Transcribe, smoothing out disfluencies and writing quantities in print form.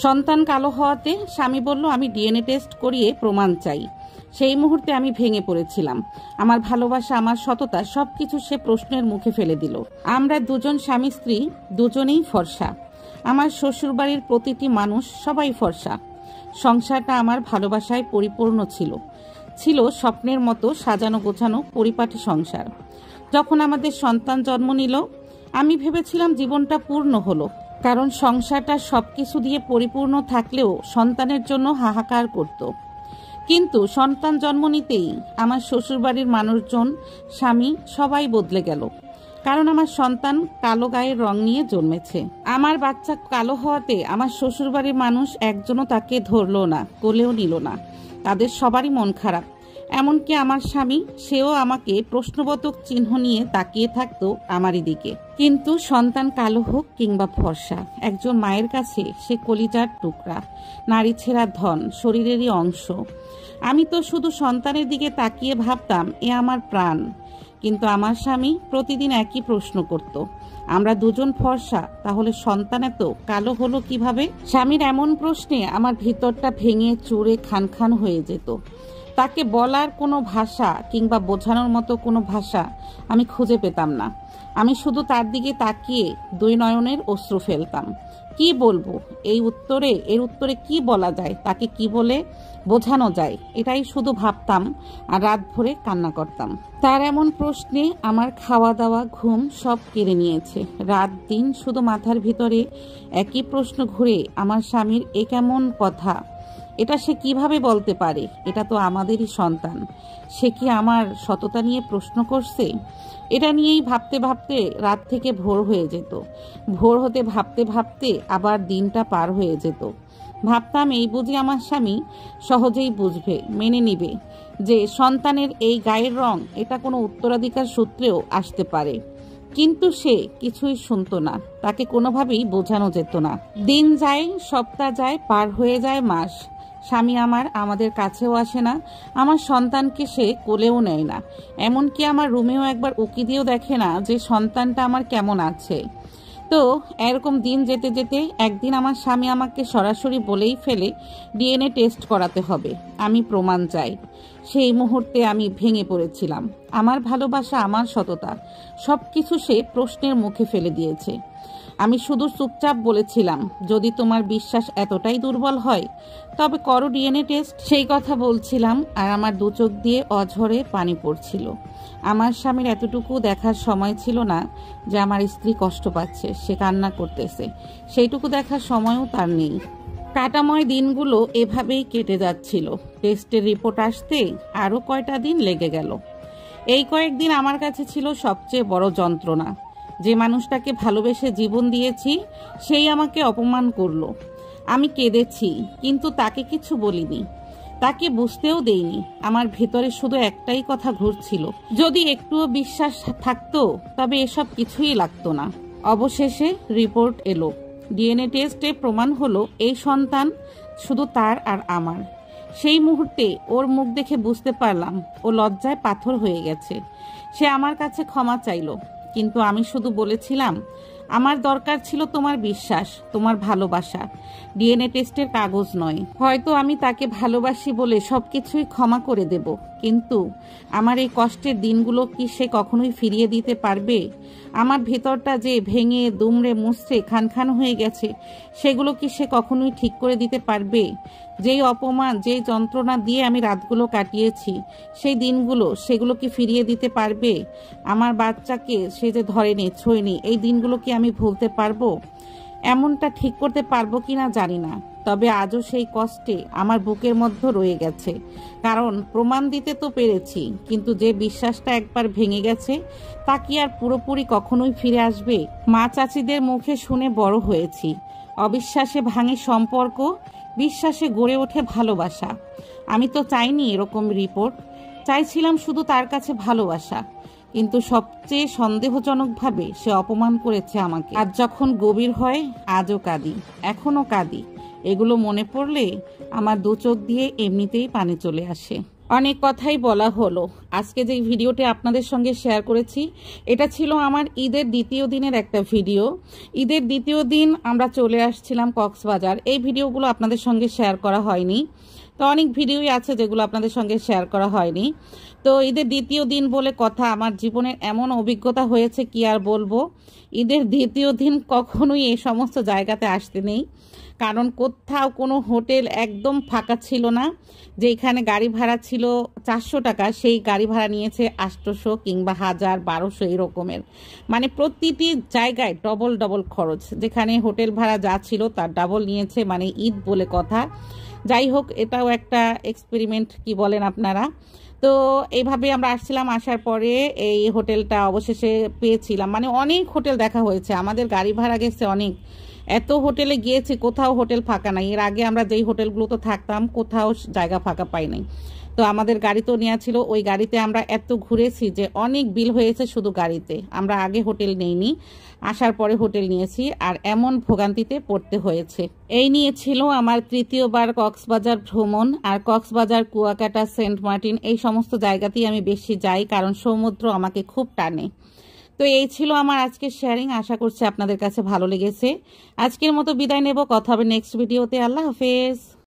সন্তান কালো হওয়াতে স্বামী বলল আমি ডিএনএ টেস্ট করিয়ে প্রমাণ চাই। সেই মুহূর্তে আমি ভেঙে পড়েছিলাম। আমার ভালোবাসা, আমার সততা সবকিছু সে প্রশ্নের মুখে ফেলে দিল। আমরা দুজন স্বামী স্ত্রী, দুজনেই ফর্সা। আমার শ্বশুরবাড়ির প্রতিটি মানুষ সবাই ফর্সা। সংসারটা আমার ভালোবাসায় পরিপূর্ণ ছিল। ছিল স্বপ্নের মতো সাজানো গোছানো পরিপাটি সংসার। যখন আমাদের সন্তান জন্ম নিল, আমি ভেবেছিলাম জীবনটা পূর্ণ হলো, কারণ সংসারটা সবকিছু দিয়ে পরিপূর্ণ থাকলেও সন্তানের জন্য হাহাকার করত। কিন্তু সন্তান জন্ম নিতেই আমার শ্বশুরবাড়ির মানুষজন, স্বামী সবাই বদলে গেল, কারণ আমার সন্তান কালো গায়ের রং নিয়ে জন্মেছে। আমার বাচ্চা কালো হওয়াতে আমার শ্বশুরবাড়ির মানুষ একজনও তাকে ধরলো না, কোলেও নিল না। তাদের সবারই মন খারাপ। এমনকি আমার স্বামী, সেও আমাকে প্রশ্নবোধক চিহ্ন নিয়ে তাকিয়ে থাকতো আমারই দিকে। কিন্তু সন্তান কালো হোক কিংবা ফর্সা, একজন মায়ের কাছে সে কলিজার টুকরা, নারী ছেঁড়া ধন, শরীরেরই অংশ। আমি তো শুধু সন্তানের দিকে তাকিয়ে ভাবতাম এ আমার প্রাণ। কিন্তু আমার স্বামী প্রতিদিন একই প্রশ্ন করত, আমরা দুজন ফর্সা, তাহলে সন্তান এত কালো হলো কিভাবে? স্বামীর এমন প্রশ্নে আমার ভিতরটা ভেঙে চুরে খান খান হয়ে যেত। তাকে বলার কোনো ভাষা কিংবা বোঝানোর মতো কোনো ভাষা আমি খুঁজে পেতাম না। আমি শুধু তার দিকে তাকিয়ে দুই নয়নের অশ্রু ফেলতাম। কি বলবো এর উত্তরে কি বলা যায়, তাকে কি বলে বোঝানো যায়, এটাই শুধু ভাবতাম আর রাত ভরে কান্না করতাম। তার এমন প্রশ্নে আমার খাওয়া দাওয়া, ঘুম সব কেড়ে নিয়েছে। রাত দিন শুধু মাথার ভিতরে একই প্রশ্ন ঘুরে, আমার স্বামীর এ কেমন কথা? এটা সে কিভাবে বলতে পারে? এটা তো আমাদেরই সন্তান। সে কি আমার সততা নিয়ে প্রশ্ন করছে? এটা নিয়েই ভাবতে ভাবতে রাত থেকে ভোর হয়ে যেত। ভোর হতে ভাবতে ভাবতে আবার দিনটা পার হয়ে যেত। ভাবতাম এই বুঝি আমার স্বামী সহজেই বুঝবে, মেনে নিবে যে সন্তানের এই গায়ের রং এটা কোনো উত্তরাধিকার সূত্রেও আসতে পারে। কিন্তু সে কিছুই শুনতো না, তাকে কোনোভাবেই বোঝানো যেত না। দিন যায়, সপ্তাহ যায়, পার হয়ে যায় মাস। স্বামী আমাদের কাছেও আসে না, আমার সন্তানকে সে কোলেও নেয় না, এমনকি আমার রুমেও একবার উকি দিয়েও দেখে না যে সন্তানটা আমার কেমন আছে। তো এরকম দিন যেতে যেতে একদিন আমার স্বামী আমাকে সরাসরি বলেই ফেলে ডিএনএ টেস্ট করাতে হবে, আমি প্রমাণ চাই। সেই মুহূর্তে আমি ভেঙে পড়েছিলাম। আমার ভালোবাসা, আমার সততা সবকিছু সে প্রশ্নের মুখে ফেলে দিয়েছে। আমি শুধু চুপচাপ বলেছিলাম, যদি তোমার বিশ্বাস এতটাই দুর্বল হয় তবে করো ডিএনএ টেস্ট। সেই কথা বলছিলাম আর আমার দু চোখ দিয়ে অঝরে পানি পড়ছিল। আমার স্বামীর এতটুকু দেখার সময় ছিল না যে আমার স্ত্রী কষ্ট পাচ্ছে, সে কান্না করতেছে, সেইটুকু দেখার সময়ও তার নেই। কাটাময় দিনগুলো এভাবেই কেটে যাচ্ছিল। টেস্টের রিপোর্ট আসতে আরও কয়টা দিন লেগে গেল। এই কয়েকদিন আমার কাছে ছিল সবচেয়ে বড় যন্ত্রণা। যে মানুষটাকে ভালোবেসে জীবন দিয়েছি সেই আমাকে অপমান করলো। আমি কেঁদেছি, কিন্তু তাকে কিছু বলিনি, তাকে বুঝতেও দেইনি। আমার ভেতরে শুধু একটাই কথা ঘুরছিল, যদি একটুও বিশ্বাস থাকতো তবে এসব কিছুই লাগতো না। অবশেষে রিপোর্ট এলো। ডিএনএ টেস্টে প্রমাণ হলো এই সন্তান শুধু তার আর আমার। সেই মুহূর্তে ওর মুখ দেখে বুঝতে পারলাম ও লজ্জায় পাথর হয়ে গেছে। সে আমার কাছে ক্ষমা চাইলো, কিন্তু আমি শুধু বলেছিলাম, আমার দরকার ছিল তোমার বিশ্বাস, তোমার ভালোবাসা, ডিএনএ টেস্টের কাগজ নয়। হয়তো আমি তাকে ভালোবাসি বলে সবকিছুই ক্ষমা করে দেব, কিন্তু আমার এই কষ্টের দিনগুলো কি সে কখনোই ফিরিয়ে দিতে পারবে? আমার ভেতরটা যে ভেঙে দুমড়ে মুচড়ে খান খান হয়ে গেছে, সেগুলো কি সে কখনোই ঠিক করে দিতে পারবে? যেই অপমান, যেই যন্ত্রণা দিয়ে আমি রাতগুলো কাটিয়েছি, সেই দিনগুলো, সেগুলো কি ফিরিয়ে দিতে পারবে? আমার বাচ্চাকে সে যে ধরেনি, ছোঁয়নি, এই দিনগুলো কি আমি ভুলতে পারবো? এমনটা ঠিক করতে পারবো কিনা জানি না, তবে আজও সেই কষ্টে আমার বুকের মধ্যে রয়ে গেছে। কারণ প্রমাণ দিতে তো পেরেছি, কিন্তু যে বিশ্বাসটা একবার ভেঙে গেছে তা কি আর পুরোপুরি কখনোই ফিরে আসবে? মা চাচিদের মুখে শুনে বড় হয়েছি, অবিশ্বাসে ভাঙে সম্পর্ক, বিশ্বাসে গড়ে ওঠে ভালোবাসা। আমি তো চাইনি এরকম রিপোর্ট, চাইছিলাম শুধু তার কাছে ভালোবাসা। কিন্তু সবচেয়ে সন্দেহজনকভাবে সে অপমান করেছে আমাকে। আজ যখন গভীর হয়, আজও কাঁদি, এখনো কাঁদি। এগুলো মনে পড়লে আমার দু চোখ দিয়ে এমনিতেই পানি চলে আসে। অনেক কথাই বলা হলো। আজকে যে ভিডিওটি আপনাদের সঙ্গে শেয়ার করেছি এটা ছিল আমার ঈদের দ্বিতীয় দিনের একটা ভিডিও। ঈদের দ্বিতীয় দিন আমরা চলে আসছিলাম কক্সবাজার। এই ভিডিওগুলো আপনাদের সঙ্গে শেয়ার করা হয়নি, তো অনেক ভিডিওই আছে যেগুলো আপনাদের সঙ্গে শেয়ার করা হয়নি। তো ঈদের দ্বিতীয় দিন বলে কথা, আমার জীবনের এমন অভিজ্ঞতা হয়েছে কি আর বলবো। ঈদের দ্বিতীয় দিন কখনোই এই সমস্ত জায়গাতে আসতে নেই, কারণ কোথাও কোনো হোটেল একদম ফাঁকা ছিল না। যেখানে গাড়ি ভাড়া ছিল 400 টাকা, সেই গাড়ি ভাড়া নিয়েছে 800 কিংবা 1000 1200 এরকমের। মানে প্রতিটি জায়গায় ডবল ডবল খরচ, যেখানে হোটেল ভাড়া যা ছিল তার ডাবল নিয়েছে, মানে ঈদ বলে কথা। যাই হোক, এটাও একটা এক্সপেরিমেন্ট কি বলেন আপনারা। তো এইভাবে আমরা আসছিলাম, আসার পরে এই হোটেলটা অবশেষে পেয়েছিলাম। মানে অনেক হোটেল দেখা হয়েছে, আমাদের গাড়ি ভাড়া গেছে অনেক, এত হোটেলে গিয়েছি কোথাও হোটেল ফাঁকা নাই। এর আগে আমরা যেই হোটেলগুলোতে থাকতাম কোথাও জায়গা ফাঁকা পাই নাই। তো আমাদের গাড়ি তো নেওয়া ছিল, ওই গাড়িতে আমরা এত ঘুরেছি যে অনেক বিল হয়েছে শুধু গাড়িতে। আমরা আগে হোটেল নেইনি, আসার পরে হোটেল নিয়েছি, আর এমন ভোগান্তিতে পড়তে হয়েছে। এই নিয়েছিল আমার তৃতীয়বার কক্সবাজার ভ্রমণ। আর কক্সবাজার, কুয়াকাটা, সেন্ট মার্টিন এই সমস্ত জায়গাতেই আমি বেশি যাই, কারণ সমুদ্র আমাকে খুব টানে। তো এই ছিল আমার আজকের শেয়ারিং, আশা করছি আপনাদের কাছে ভালো লেগেছে। আজকের মতো বিদায় নেব, কথা হবে নেক্সট ভিডিওতে। আল্লাহ হাফেজ।